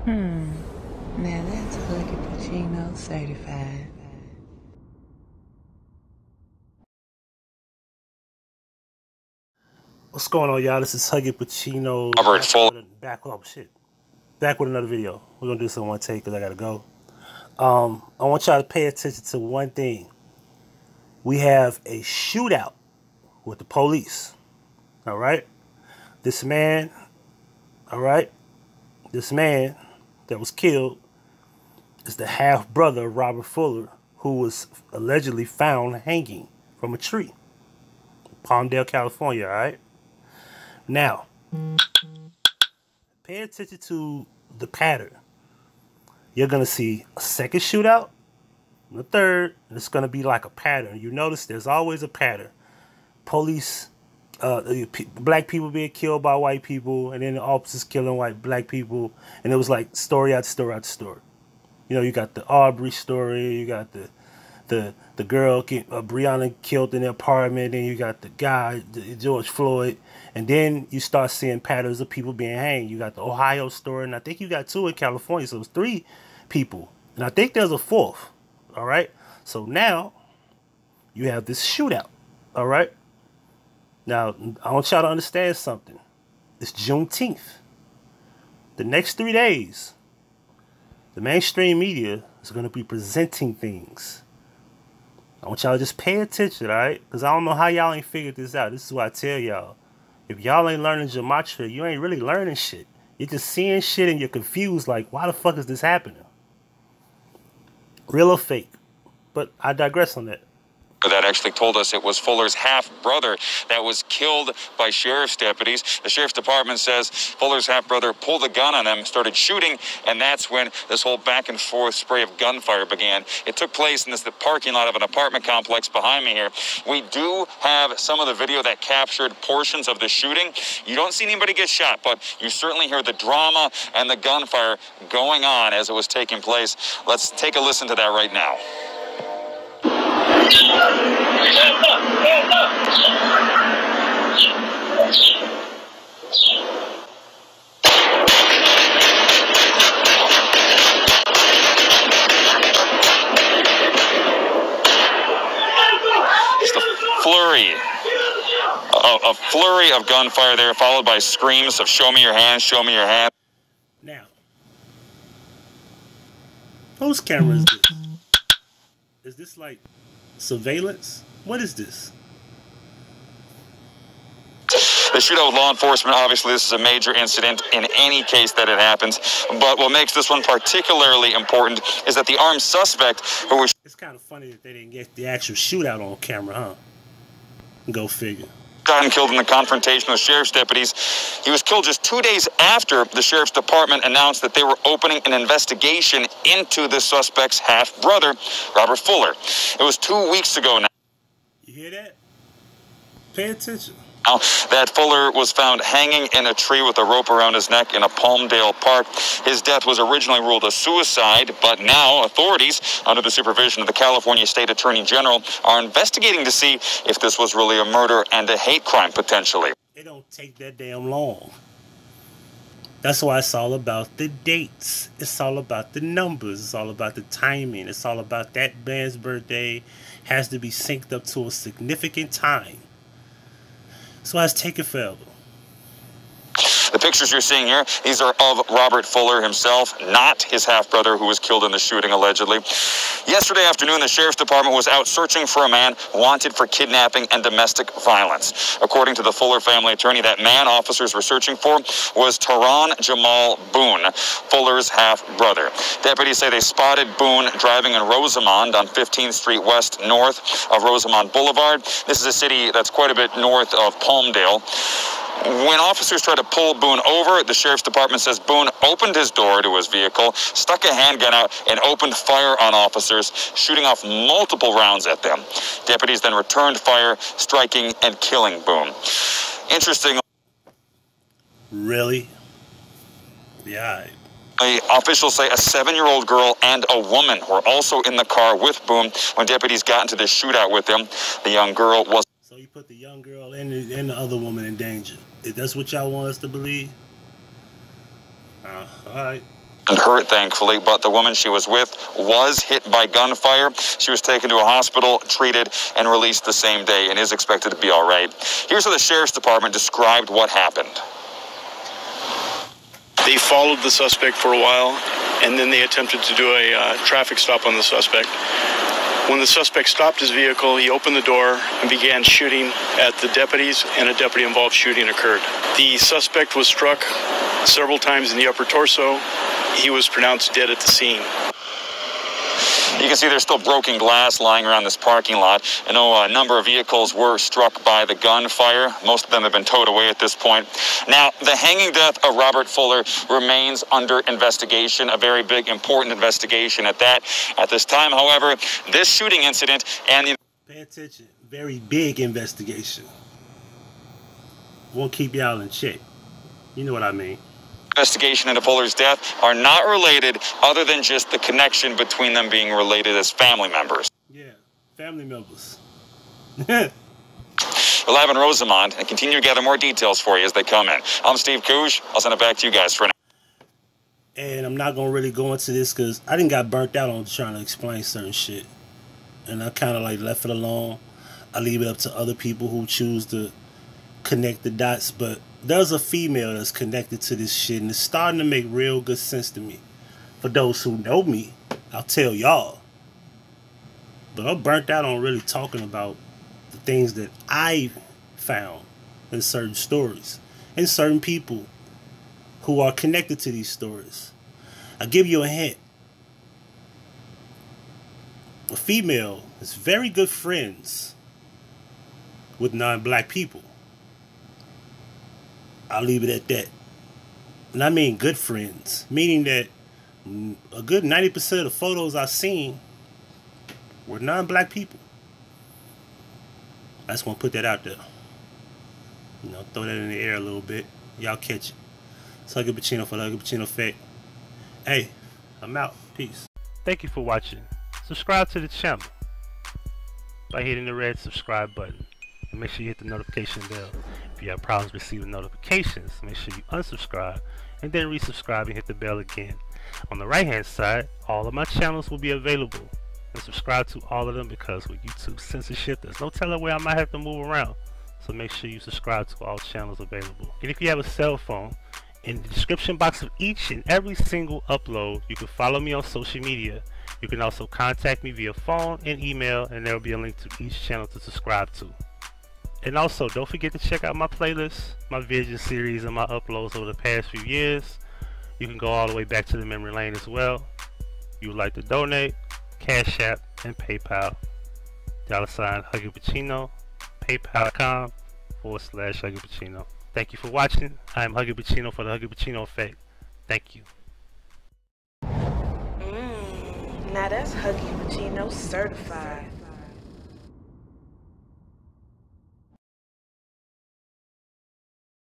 Now that's Huggie Pacino certified. What's going on, y'all? This is Huggie Pacino. Back with another video. We're gonna do this in one take because I gotta go. I want y'all to pay attention to one thing. We have a shootout with the police. All right. This man that was killed is the half brother of Robert Fuller, who was allegedly found hanging from a tree, Palmdale, California. All right. Now, pay attention to the pattern. You're going to see a second shootout, and a third, and it's going to be like a pattern. You notice there's always a pattern. Police, black people being killed by white people, and then the officers killing black people, and it was like story after story after story. You know, you got the Aubrey story, you got the girl, Breonna killed in the apartment, and you got the guy, George Floyd, and then you start seeing patterns of people being hanged. You got the Ohio story, and I think you got 2 in California, so it was 3 people, and I think there's a 4th. All right, so now you have this shootout. All right, now I want y'all to understand something. It's Juneteenth. The next 3 days, the mainstream media is going to be presenting things. I want y'all to just pay attention, all right? Because I don't know how y'all ain't figured this out. This is what I tell y'all. If y'all ain't learning gematria, you ain't really learning shit. You're just seeing shit and you're confused, like, why the fuck is this happening? Real or fake? But I digress on that. That actually told us it was Fuller's half-brother that was killed by sheriff's deputies. The sheriff's department says Fuller's half-brother pulled a gun on them, started shooting, and that's when this whole back-and-forth spray of gunfire began. It took place in the parking lot of an apartment complex behind me here. We do have some of the video that captured portions of the shooting. You don't see anybody get shot, but you certainly hear the drama and the gunfire going on as it was taking place. Let's take a listen to that right now. Just a flurry of gunfire there, followed by screams of "Show me your hands, show me your hands." Now, whose camera is this? Is this like surveillance? What is this? The shootout with law enforcement, obviously this is a major incident in any case that it happens, but what makes this one particularly important is that the armed suspect who was... It's kind of funny that they didn't get the actual shootout on camera, huh? Go figure. Shot and killed in the confrontation with sheriff's deputies. He was killed just 2 days after the sheriff's department announced that they were opening an investigation into the suspect's half-brother, Robert Fuller. It was 2 weeks ago now. You hear that? Pay attention. Now, that Fuller was found hanging in a tree with a rope around his neck in a Palmdale park. His death was originally ruled a suicide, but now authorities, under the supervision of the California State Attorney General, are investigating to see if this was really a murder and a hate crime, potentially. It don't take that damn long. That's why it's all about the dates. It's all about the numbers. It's all about the timing. It's all about that man's birthday has to be synced up to a significant time. That's why it's taking forever. The pictures you're seeing here, these are of Robert Fuller himself, not his half-brother who was killed in the shooting, allegedly. Yesterday afternoon, the sheriff's department was out searching for a man wanted for kidnapping and domestic violence. According to the Fuller family attorney, that man officers were searching for was Tehran Jamal Boone, Fuller's half-brother. Deputies say they spotted Boone driving in Rosamond on 15th Street West, north of Rosamond Boulevard. This is a city that's quite a bit north of Palmdale. When officers tried to pull Boone over, the sheriff's department says Boone opened his door to his vehicle, stuck a handgun out, and opened fire on officers, shooting off multiple rounds at them. Deputies then returned fire, striking and killing Boone. Interesting. Really? Yeah. Officials say a 7-year-old girl and a woman were also in the car with Boone when deputies got into this shootout with him. The young girl was... So you put the young girl and the other woman in danger. If that's what y'all want us to believe? All right. hurt, thankfully, but the woman she was with was hit by gunfire. She was taken to a hospital, treated, and released the same day, and is expected to be all right. Here's how the sheriff's department described what happened. They followed the suspect for a while, and then they attempted to do a traffic stop on the suspect. When the suspect stopped his vehicle, he opened the door and began shooting at the deputies, and a deputy-involved shooting occurred. The suspect was struck several times in the upper torso. He was pronounced dead at the scene. You can see there's still broken glass lying around this parking lot. I know a number of vehicles were struck by the gunfire. Most of them have been towed away at this point. Now, the hanging death of Robert Fuller remains under investigation, a very big, important investigation at that. At this time, however, this shooting incident and the... Pay attention. Very big investigation. Won't keep y'all in check. You know what I mean. Investigation into Fuller's death are not related, other than just the connection between them being related as family members. Yeah, family members. We're live in Rosamond and continue to gather more details for you as they come in. I'm Steve Cooge. I'll send it back to you guys for now. And I'm not gonna really go into this because I didn't got burnt out on trying to explain certain shit, and I kind of like left it alone. I leave it up to other people who choose to connect the dots, but there's a female that's connected to this shit, and it's starting to make real good sense to me. For those who know me, I'll tell y'all. But I'm burnt out on really talking about the things that I found in certain stories and certain people who are connected to these stories. I'll give you a hint. A female is very good friends with non-black people. I'll leave it at that. And I mean good friends, meaning that a good 90% of the photos I've seen were non-black people. I just want to put that out there. You know, throw that in the air a little bit. Y'all catch it. It's Huggie Pacino for the Huggie Pacino Effect. Hey, I'm out. Peace. Thank you for watching. Subscribe to the channel by hitting the red subscribe button. And make sure you hit the notification bell. If you have problems receiving notifications, make sure you unsubscribe and then resubscribe and hit the bell again. On the right hand side, all of my channels will be available, and subscribe to all of them, because with YouTube censorship, there's no telling where I might have to move around. So make sure you subscribe to all channels available. And if you have a cell phone, in the description box of each and every single upload, you can follow me on social media. You can also contact me via phone and email, and there will be a link to each channel to subscribe to. And also, don't forget to check out my playlists, my vision series, and my uploads over the past few years. You can go all the way back to the memory lane as well. If you would like to donate, Cash App and PayPal. $ Huggie Pacino, PayPal.com/Huggie Pacino. Thank you for watching. I am Huggie Pacino for the Huggie Pacino Effect. Thank you. Now that's Huggie Pacino certified.